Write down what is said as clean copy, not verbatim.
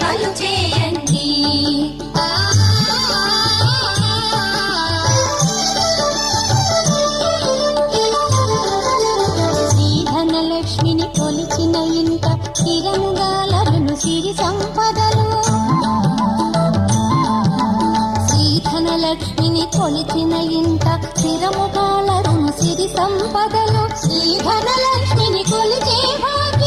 సేవలు చేయండి. శ్రీధనలక్ష్మిని కొలిచిన ఇంట స్థిరముగా లభిను సిరి సంపదలు. శ్రీధనలక్ష్మిని కొలిచిన ఇంట స్థిరముగా లభిను సిరి సంపదలు. శ్రీధనలక్ష్మిని కొలిచే భాగ్య